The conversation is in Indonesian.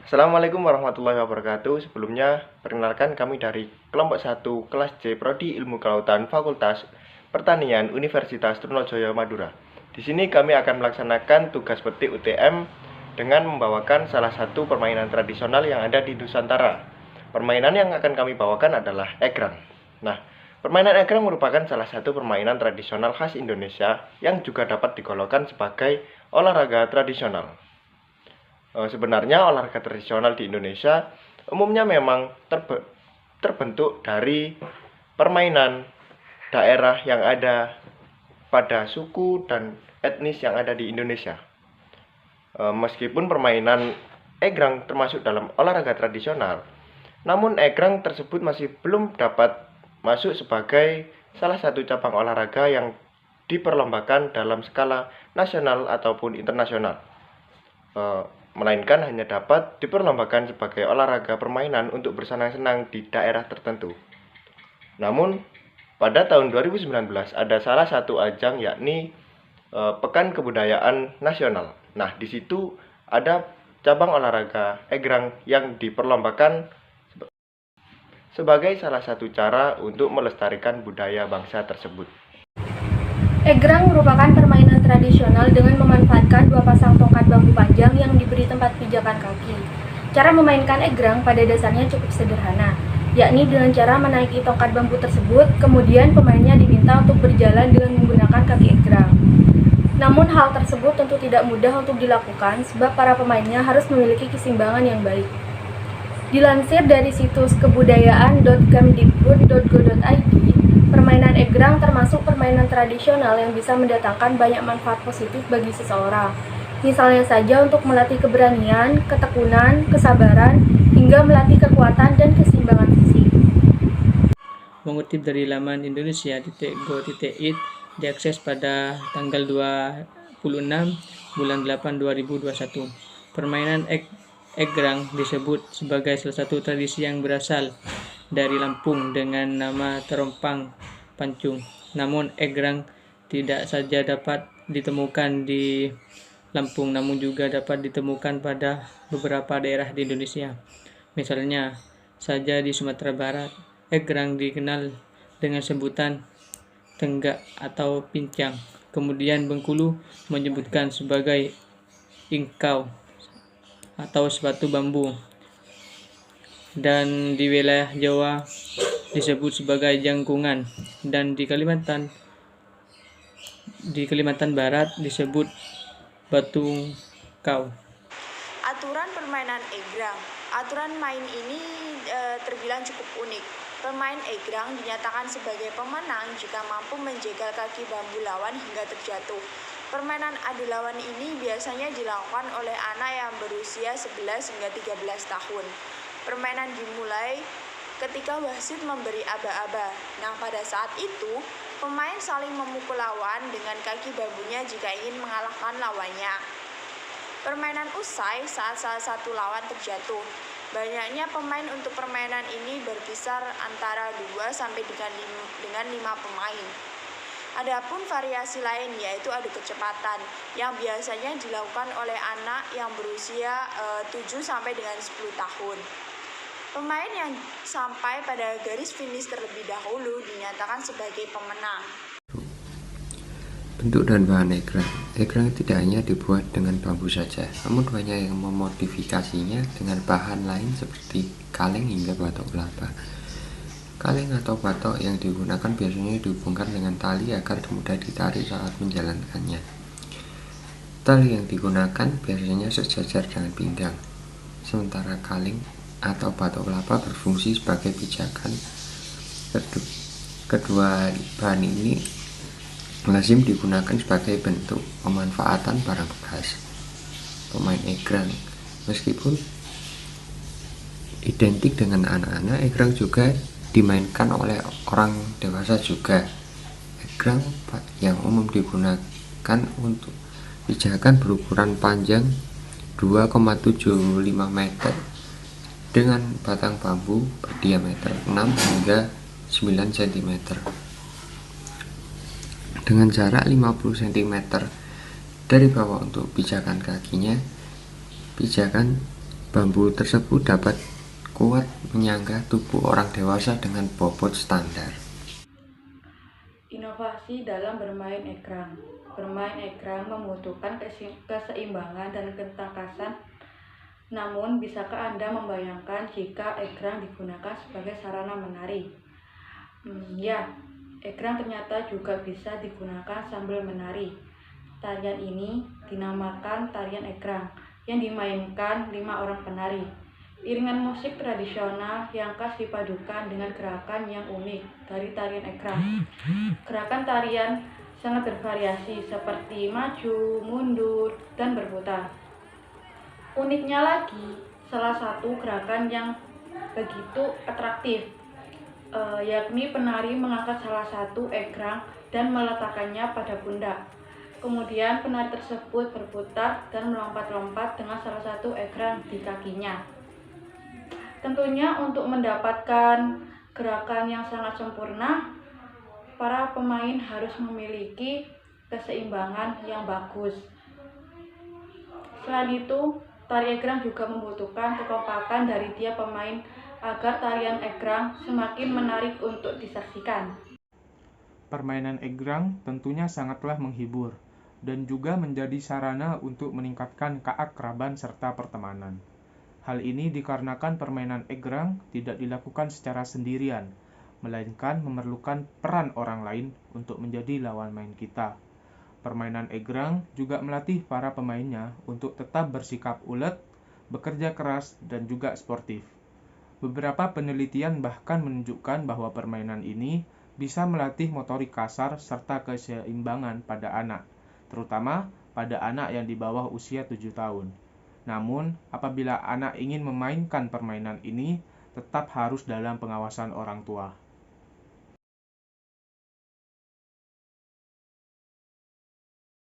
Assalamualaikum warahmatullahi wabarakatuh. Sebelumnya, perkenalkan kami dari kelompok 1 kelas C Prodi Ilmu Kelautan Fakultas Pertanian Universitas Trunojoyo Madura. Di sini kami akan melaksanakan tugas petik UTM dengan membawakan salah satu permainan tradisional yang ada di Nusantara. Permainan yang akan kami bawakan adalah egrang. Nah, permainan egrang merupakan salah satu permainan tradisional khas Indonesia yang juga dapat digolongkan sebagai olahraga tradisional. Sebenarnya olahraga tradisional di Indonesia umumnya memang terbentuk dari permainan daerah yang ada pada suku dan etnis yang ada di Indonesia. Meskipun permainan egrang termasuk dalam olahraga tradisional, namun egrang tersebut masih belum dapat masuk sebagai salah satu cabang olahraga yang diperlombakan dalam skala nasional ataupun internasional. Melainkan hanya dapat diperlombakan sebagai olahraga permainan untuk bersenang-senang di daerah tertentu. Namun, pada tahun 2019 ada salah satu ajang yakni Pekan Kebudayaan Nasional. Nah, di situ ada cabang olahraga egrang yang diperlombakan sebagai salah satu cara untuk melestarikan budaya bangsa tersebut. Egrang merupakan permainan tradisional dengan memanfaatkan dua pasang tongkat bambu panjang yang diberi tempat pijakan kaki. Cara memainkan egrang pada dasarnya cukup sederhana, yakni dengan cara menaiki tongkat bambu tersebut, kemudian pemainnya diminta untuk berjalan dengan menggunakan kaki egrang. Namun hal tersebut tentu tidak mudah untuk dilakukan sebab para pemainnya harus memiliki keseimbangan yang baik. Dilansir dari situs kebudayaan.kemdikbud.go.id, permainan egrang termasuk permainan tradisional yang bisa mendatangkan banyak manfaat positif bagi seseorang. Misalnya saja untuk melatih keberanian, ketekunan, kesabaran, hingga melatih kekuatan dan keseimbangan fisik. Mengutip dari laman indonesia.go.id, diakses pada tanggal 26 bulan 8 2021. Permainan egrang disebut sebagai salah satu tradisi yang berasal dari Lampung dengan nama terompang pancung. Namun egrang tidak saja dapat ditemukan di Lampung, namun juga dapat ditemukan pada beberapa daerah di Indonesia. Misalnya saja di Sumatera Barat, egrang dikenal dengan sebutan tenggak atau pincang. Kemudian Bengkulu menyebutkan sebagai ingkau atau sepatu bambu. Dan di wilayah Jawa disebut sebagai jangkungan, dan di Kalimantan Barat disebut batu kau. Aturan permainan egrang. Aturan main ini terbilang cukup unik. Pemain egrang dinyatakan sebagai pemenang jika mampu menjegal kaki bambu lawan hingga terjatuh. Permainan adu lawan ini biasanya dilakukan oleh anak yang berusia 11 hingga 13 tahun. Permainan dimulai ketika wasit memberi aba-aba. Nah, pada saat itu, pemain saling memukul lawan dengan kaki bambunya jika ingin mengalahkan lawannya. Permainan usai saat salah satu lawan terjatuh. Banyaknya pemain untuk permainan ini berkisar antara 2 sampai dengan 5 pemain. Adapun variasi lain yaitu adu kecepatan yang biasanya dilakukan oleh anak yang berusia 7 sampai dengan 10 tahun. Pemain yang sampai pada garis finish terlebih dahulu dinyatakan sebagai pemenang. Bentuk dan bahan egrang. Egrang tidak hanya dibuat dengan bambu saja, namun banyak yang memodifikasinya dengan bahan lain seperti kaleng hingga batok kelapa. Kaleng atau batok yang digunakan biasanya dihubungkan dengan tali agar mudah ditarik saat menjalankannya. Tali yang digunakan biasanya sejajar dengan pinggang, sementara kaleng atau batok kelapa berfungsi sebagai pijakan. Kedua bahan ini lazim digunakan sebagai bentuk pemanfaatan barang bekas. Pemain egrang, meskipun identik dengan anak-anak, egrang juga dimainkan oleh orang dewasa juga. Egrang yang umum digunakan untuk pijakan berukuran panjang 2,75 meter dengan batang bambu berdiameter 6 hingga 9 cm dengan jarak 50 cm dari bawah untuk pijakan kakinya. Pijakan Bambu tersebut dapat kuat menyangga tubuh orang dewasa dengan bobot standar. Inovasi dalam bermain egrang. Bermain egrang membutuhkan keseimbangan dan ketangkasan. Namun, bisakah Anda membayangkan jika egrang digunakan sebagai sarana menari? Ya, egrang ternyata juga bisa digunakan sambil menari. Tarian ini dinamakan tarian egrang, yang dimainkan 5 orang penari. Iringan musik tradisional yang khas dipadukan dengan gerakan yang unik dari tarian egrang. Gerakan tarian sangat bervariasi seperti maju, mundur, dan berputar. Uniknya lagi, salah satu gerakan yang begitu atraktif, yakni penari mengangkat salah satu egrang dan meletakkannya pada pundak. Kemudian penari tersebut berputar dan melompat-lompat dengan salah satu egrang di kakinya. Tentunya untuk mendapatkan gerakan yang sangat sempurna, para pemain harus memiliki keseimbangan yang bagus. Selain itu, tari egrang juga membutuhkan kekompakan dari tiap pemain agar tarian egrang semakin menarik untuk disaksikan. Permainan egrang tentunya sangatlah menghibur dan juga menjadi sarana untuk meningkatkan keakraban serta pertemanan. Hal ini dikarenakan permainan egrang tidak dilakukan secara sendirian, melainkan memerlukan peran orang lain untuk menjadi lawan main kita. Permainan egrang juga melatih para pemainnya untuk tetap bersikap ulet, bekerja keras, dan juga sportif. Beberapa penelitian bahkan menunjukkan bahwa permainan ini bisa melatih motorik kasar serta keseimbangan pada anak, terutama pada anak yang di bawah usia 7 tahun. Namun, apabila anak ingin memainkan permainan ini, tetap harus dalam pengawasan orang tua.